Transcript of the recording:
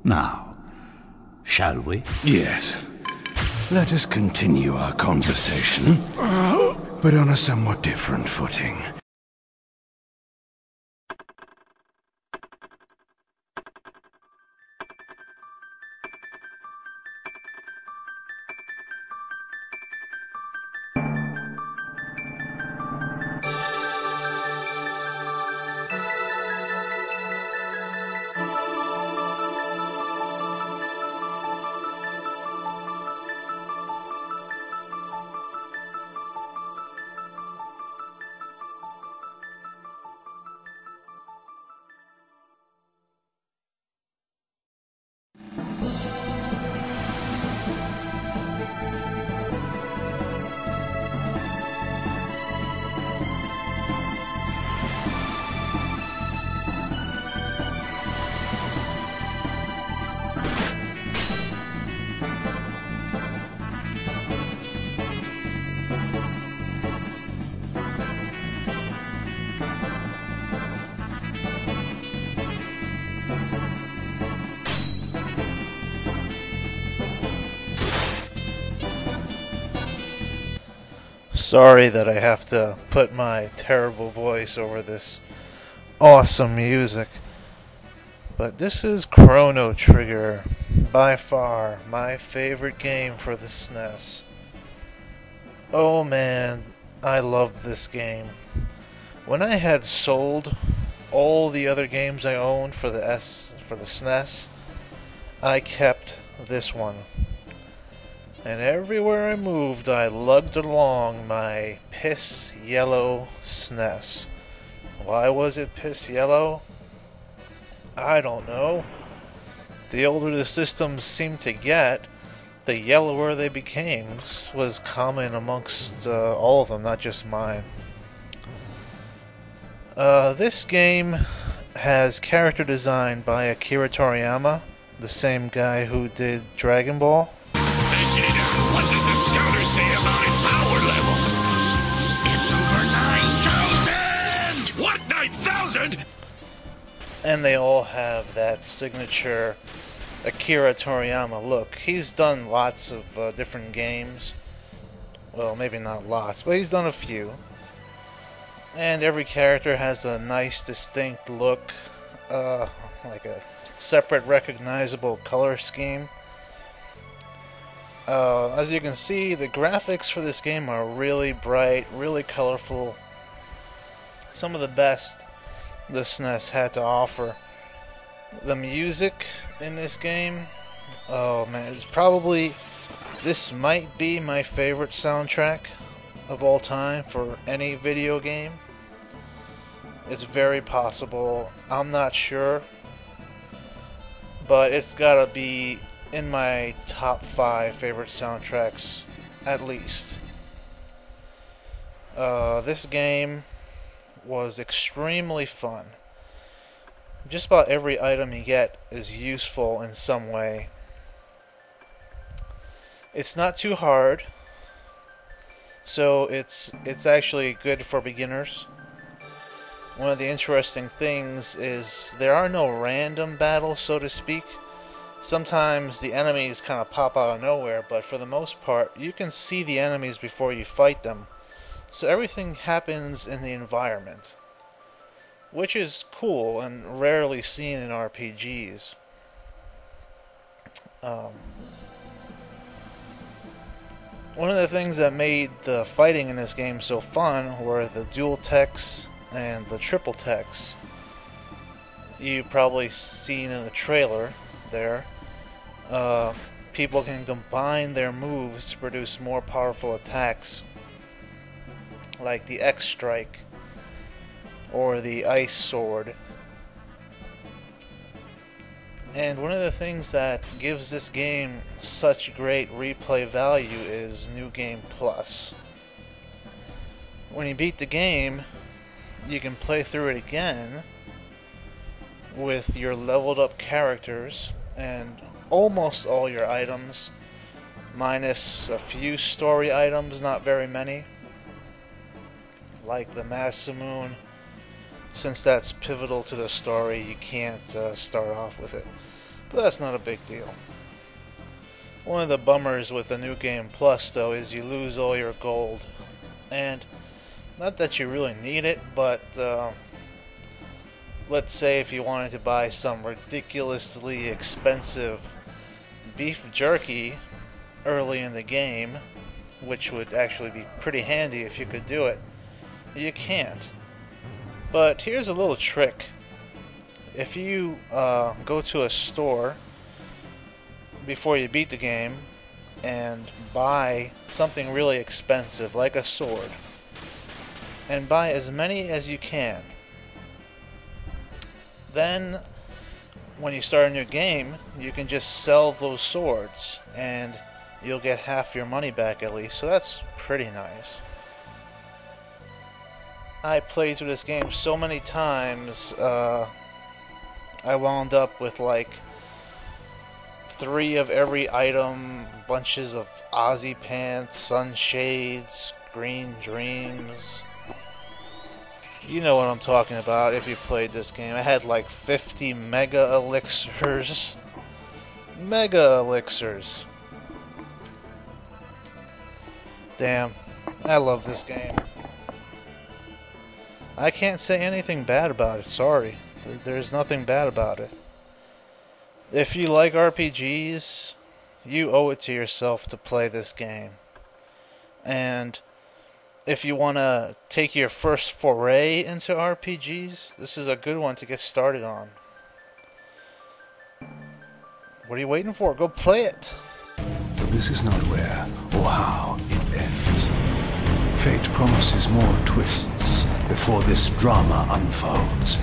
Now, shall we? Yes. Let us continue our conversation, but on a somewhat different footing. Sorry that I have to put my terrible voice over this awesome music, but this is Chrono Trigger, by far my favorite game for the SNES. Oh man, I love this game. When I had sold all the other games I owned for the SNES, I kept this one. And everywhere I moved, I lugged along my piss yellow SNES. Why was it piss yellow? I don't know. The older the systems seemed to get, the yellower they became. This was common amongst all of them, not just mine. This game has character design by Akira Toriyama, the same guy who did Dragon Ball. Vegeta, what does the scouter say about his power level? It's over 9,000! What, 9,000? And they all have that signature Akira Toriyama look. He's done lots of different games. Well, maybe not lots, but he's done a few. And every character has a nice, distinct look, like a separate, recognizable color scheme. As you can see, the graphics for this game are really bright, really colorful. Some of the best the SNES had to offer. The music in this game, oh man, this might be my favorite soundtrack of all time for any video game. It's very possible, I'm not sure, but it's gotta be in my top 5 favorite soundtracks, at least. This game was extremely fun. Just about every item you get is useful in some way. It's not too hard, so it's actually good for beginners. One of the interesting things is there are no random battles, so to speak. Sometimes the enemies kind of pop out of nowhere, but for the most part, you can see the enemies before you fight them. So everything happens in the environment, which is cool and rarely seen in RPGs. One of the things that made the fighting in this game so fun were the dual techs and the triple techs. You've probably seen in the trailer there. People can combine their moves to produce more powerful attacks, like the X Strike or the Ice Sword. And one of the things that gives this game such great replay value is New Game Plus. When you beat the game, you can play through it again with your leveled up characters and almost all your items, minus a few story items, not very many, like the Masamune. Since that's pivotal to the story, you can't start off with it. But that's not a big deal. One of the bummers with the New Game Plus, though, is you lose all your gold. And not that you really need it, but let's say if you wanted to buy some ridiculously expensive beef jerky early in the game, which would actually be pretty handy if you could do it, you can't. But here's a little trick. If you go to a store before you beat the game and buy something really expensive like a sword, and buy as many as you can, then when you start a new game you can just sell those swords and you'll get half your money back at least, so that's pretty nice. I played through this game so many times, I wound up with like 3 of every item, bunches of Aussie pants, sunshades, green dreams. You know what I'm talking about if you played this game. I had like 50 mega elixirs. Mega elixirs. Damn, I love this game. I can't say anything bad about it, sorry. There's nothing bad about it. If you like RPGs, you owe it to yourself to play this game. And if you want to take your first foray into RPGs, this is a good one to get started on. What are you waiting for? Go play it! But this is not where or how it ends. Fate promises more twists before this drama unfolds.